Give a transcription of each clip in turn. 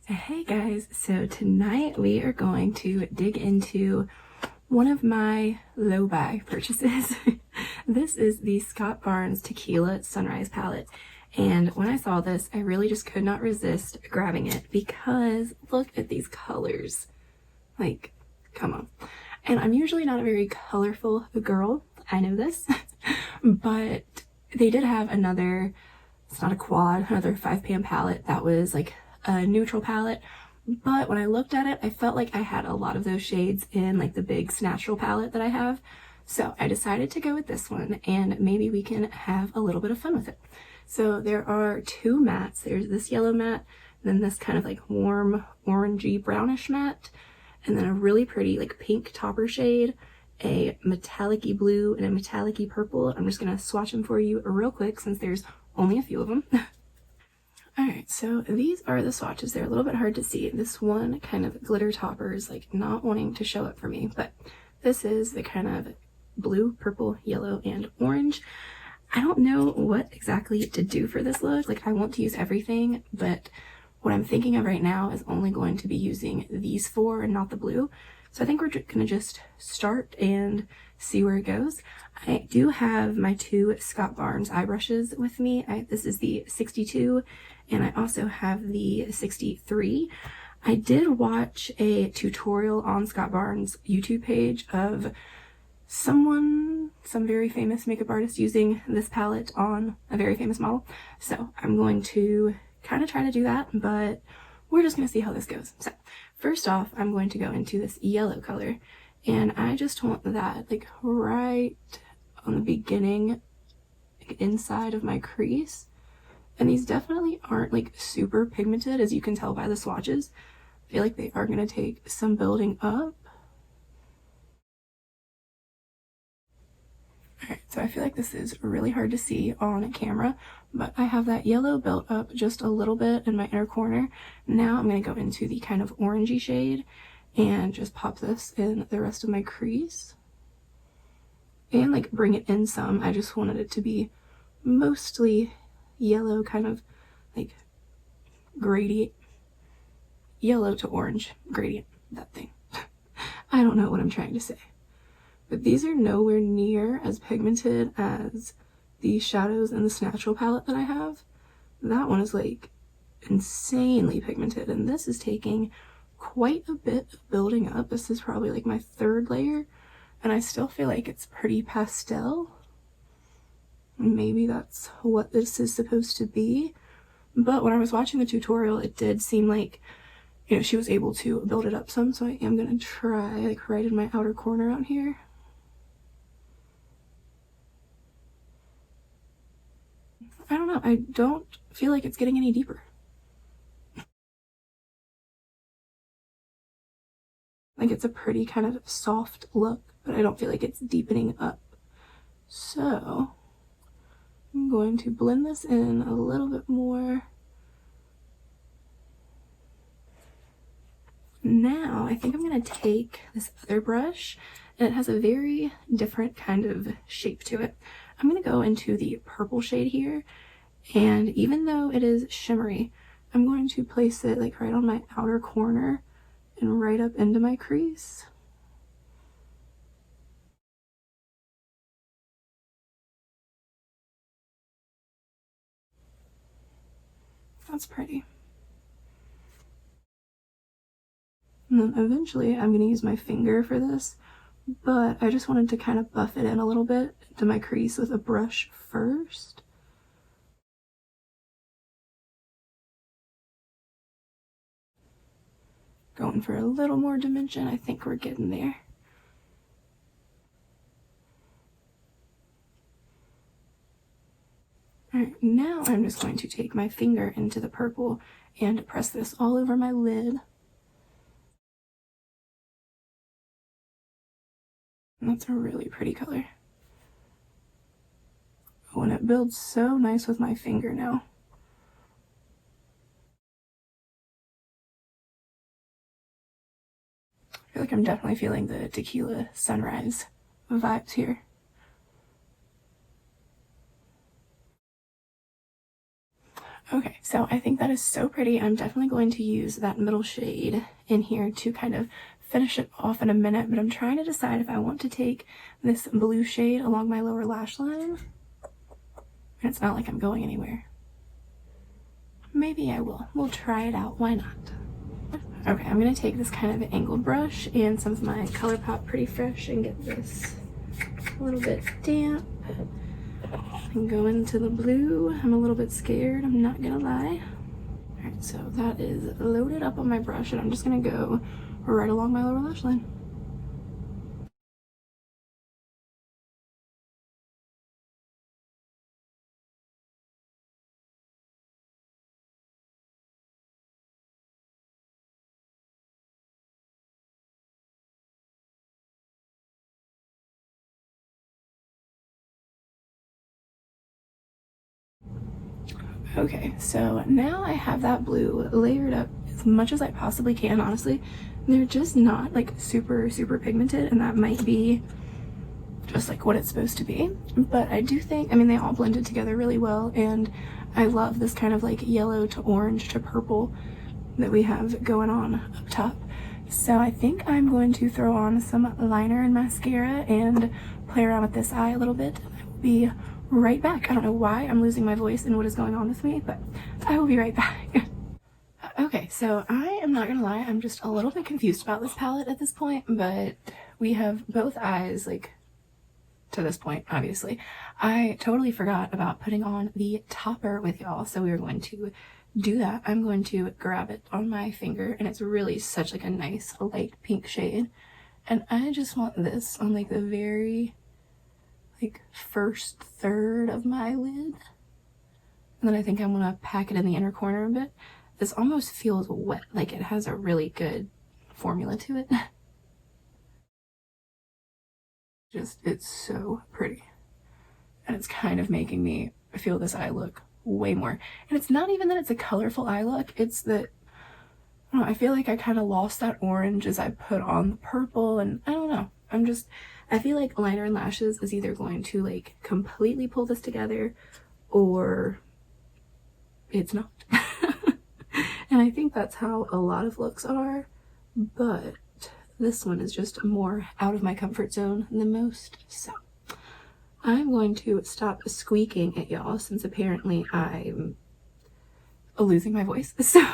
Hey guys, so tonight we are going to dig into one of my low buy purchases. This is the Scott Barnes Tequila Sunrise palette, and when I saw this I really just could not resist grabbing it because look at these colors. Like, come on. And I'm usually not a very colorful girl, I know this, but they did have another, it's not a quad, another 5 pan palette that was like a neutral palette, but when I looked at it I felt like I had a lot of those shades in like the big Natural palette that I have, so I decided to go with this one and maybe we can have a little bit of fun with it. So there are two mattes. There's this yellow matte, then this kind of like warm orangey brownish matte, and then a really pretty like pink topper shade, a metallic-y blue and a metallic-y purple. I'm just gonna swatch them for you real quick since there's only a few of them. Alright, so these are the swatches. They're a little bit hard to see. This one kind of glitter topper is like not wanting to show up for me, but this is the kind of blue, purple, yellow, and orange. I don't know what exactly to do for this look. Like, I want to use everything, but what I'm thinking of right now is only going to be using these four and not the blue. So I think we're gonna just start and see where it goes. I do have my two Scott Barnes eye brushes with me. This is the 62 and I also have the 63. I did watch a tutorial on Scott Barnes' YouTube page of some very famous makeup artist using this palette on a very famous model. So I'm going to kind of try to do that, but we're just going to see how this goes. So first off, I'm going to go into this yellow color, and I just want that like right on the beginning, like inside of my crease. And these definitely aren't like super pigmented, as you can tell by the swatches. I feel like they are going to take some building up. Alright, so I feel like this is really hard to see on camera, but I have that yellow built up just a little bit in my inner corner. Now I'm going to go into the kind of orangey shade and just pop this in the rest of my crease. And like bring it in some. I just wanted it to be mostly yellow, kind of like gradient, yellow to orange gradient, that thing. I don't know what I'm trying to say. But these are nowhere near as pigmented as the shadows in this Natural palette that I have. That one is like insanely pigmented, and this is taking quite a bit of building up. This is probably like my third layer, and I still feel like it's pretty pastel. Maybe that's what this is supposed to be. But when I was watching the tutorial, it did seem like, you know, she was able to build it up some, so I am gonna try like right in my outer corner out here. I don't know, I don't feel like it's getting any deeper. Like, it's a pretty kind of soft look, but I don't feel like it's deepening up. So I'm going to blend this in a little bit more. Now I think I'm going to take this other brush, and it has a very different kind of shape to it. I'm going to go into the purple shade here, and even though it is shimmery, I'm going to place it like right on my outer corner and right up into my crease. That's pretty. And then eventually I'm going to use my finger for this, but I just wanted to kind of buff it in a little bit to my crease with a brush first. Going for a little more dimension. I think we're getting there. Alright, now I'm just going to take my finger into the purple and press this all over my lid. And that's a really pretty color. Oh, and it builds so nice with my finger now. I feel like I'm definitely feeling the Tequila Sunrise vibes here. Okay, so I think that is so pretty. I'm definitely going to use that middle shade in here to kind of finish it off in a minute, but I'm trying to decide if I want to take this blue shade along my lower lash line. And it's not like I'm going anywhere. Maybe I will. We'll try it out. Why not? Okay, I'm going to take this kind of angled brush and some of my ColourPop Pretty Fresh and get this a little bit damp and go into the blue. I'm a little bit scared, I'm not gonna lie. Alright, so that is loaded up on my brush and I'm just gonna go right along my lower lash line. Okay, so now I have that blue layered up as much as I possibly can. Honestly, they're just not like super pigmented, and that might be just like what it's supposed to be. But I do think, I mean, they all blended together really well, and I love this kind of like yellow to orange to purple that we have going on up top. So I think I'm going to throw on some liner and mascara and play around with this eye a little bit. I will be right back. I don't know why I'm losing my voice and what is going on with me, but I will be right back. Okay, so I am not gonna lie, I'm just a little bit confused about this palette at this point, but we have both eyes, like, to this point, obviously. I totally forgot about putting on the topper with y'all, so we are going to do that. I'm going to grab it on my finger, and it's really such like a nice light pink shade, and I just want this on like the very like first third of my lid, and then I think I'm gonna pack it in the inner corner a bit. This almost feels wet, like it has a really good formula to it. Just, it's so pretty, and it's kind of making me feel this eye look way more. And it's not even that it's a colorful eye look, it's that I don't know, I feel like I kind of lost that orange as I put on the purple, and I don't know, I feel like liner and lashes is either going to like completely pull this together or it's not. And I think that's how a lot of looks are, but this one is just more out of my comfort zone than most. So I'm going to stop squeaking at y'all since apparently I'm losing my voice. So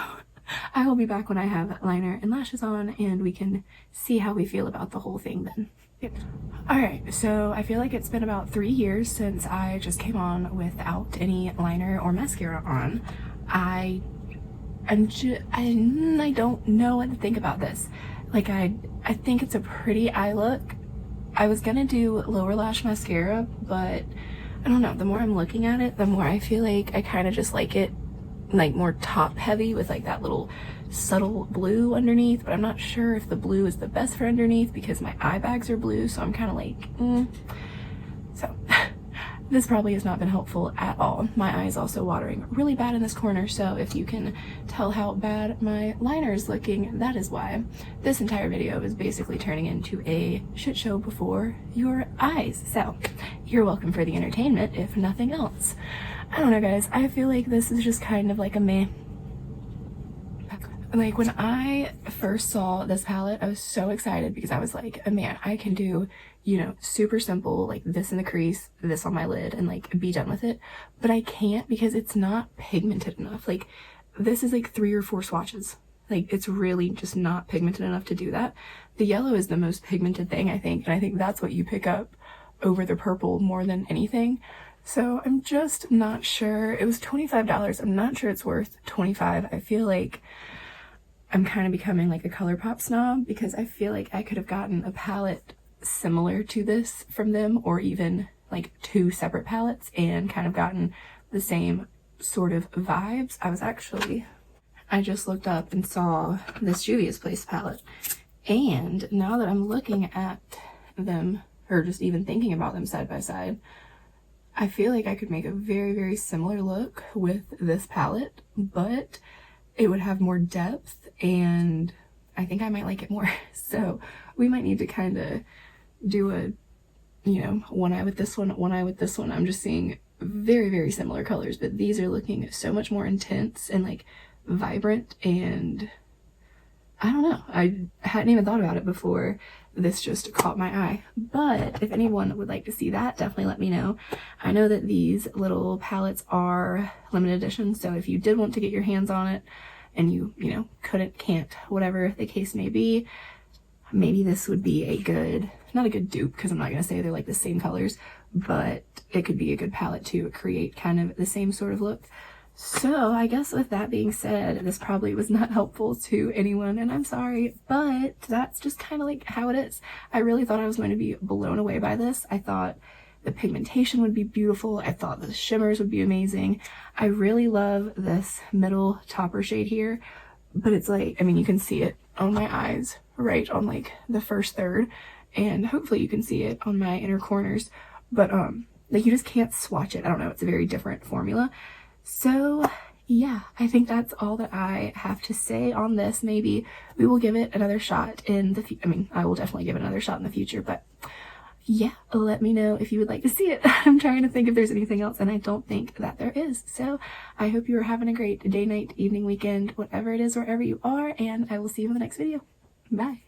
I will be back when I have liner and lashes on and we can see how we feel about the whole thing then. Alright, so I feel like it's been about 3 years since I just came on without any liner or mascara on. I don't know what to think about this. Like, I think it's a pretty eye look. I was gonna do lower lash mascara, but I don't know, the more I'm looking at it, the more I feel like I kind of just like it like more top heavy with like that little subtle blue underneath, but I'm not sure if the blue is the best for underneath because my eye bags are blue, so I'm kind of like, So this probably has not been helpful at all. My eye is also watering really bad in this corner, so if you can tell how bad my liner is looking, that is why. This entire video is basically turning into a shit show before your eyes, so you're welcome for the entertainment, if nothing else. I don't know, guys, I feel like this is just kind of like a meh. Like, when I first saw this palette, I was so excited because I was like, man, I can do, you know, super simple, like this in the crease, this on my lid, and like be done with it. But I can't because it's not pigmented enough. Like, this is like 3 or 4 swatches. Like, it's really just not pigmented enough to do that. The yellow is the most pigmented thing, I think, and I think that's what you pick up over the purple more than anything. So I'm just not sure. It was $25. I'm not sure it's worth $25. I feel like I'm kind of becoming like a ColourPop snob because I feel like I could have gotten a palette similar to this from them, or even like 2 separate palettes and kind of gotten the same sort of vibes. I just looked up and saw this Juvia's Place palette, and now that I'm looking at them, or just even thinking about them side by side, I feel like I could make a very similar look with this palette, but it would have more depth, and I think I might like it more. So we might need to kind of do a, you know, one eye with this one, one eye with this one. I'm just seeing very, very similar colors, but these are looking so much more intense and like vibrant, and I don't know, I hadn't even thought about it before this just caught my eye. But if anyone would like to see that, definitely let me know. I know that these little palettes are limited edition, so if you did want to get your hands on it and you know, can't, whatever the case may be, maybe this would be a good, not a good dupe, because I'm not going to say they're like the same colors, but it could be a good palette to create kind of the same sort of look. So I guess with that being said, this probably was not helpful to anyone, and I'm sorry, but that's just kind of like how it is. I really thought I was going to be blown away by this. I thought the pigmentation would be beautiful. I thought the shimmers would be amazing. I really love this middle topper shade here, but it's like, I mean, you can see it on my eyes, right on like the first third, and hopefully you can see it on my inner corners, but like you just can't swatch it. I don't know, it's a very different formula. So yeah, I think that's all that I have to say on this. Maybe we will give it another shot in the I mean, I will definitely give it another shot in the future, but yeah, let me know if you would like to see it. I'm trying to think if there's anything else, and I don't think that there is. So I hope you are having a great day, night, evening, weekend, whatever it is, wherever you are, and I will see you in the next video. Bye.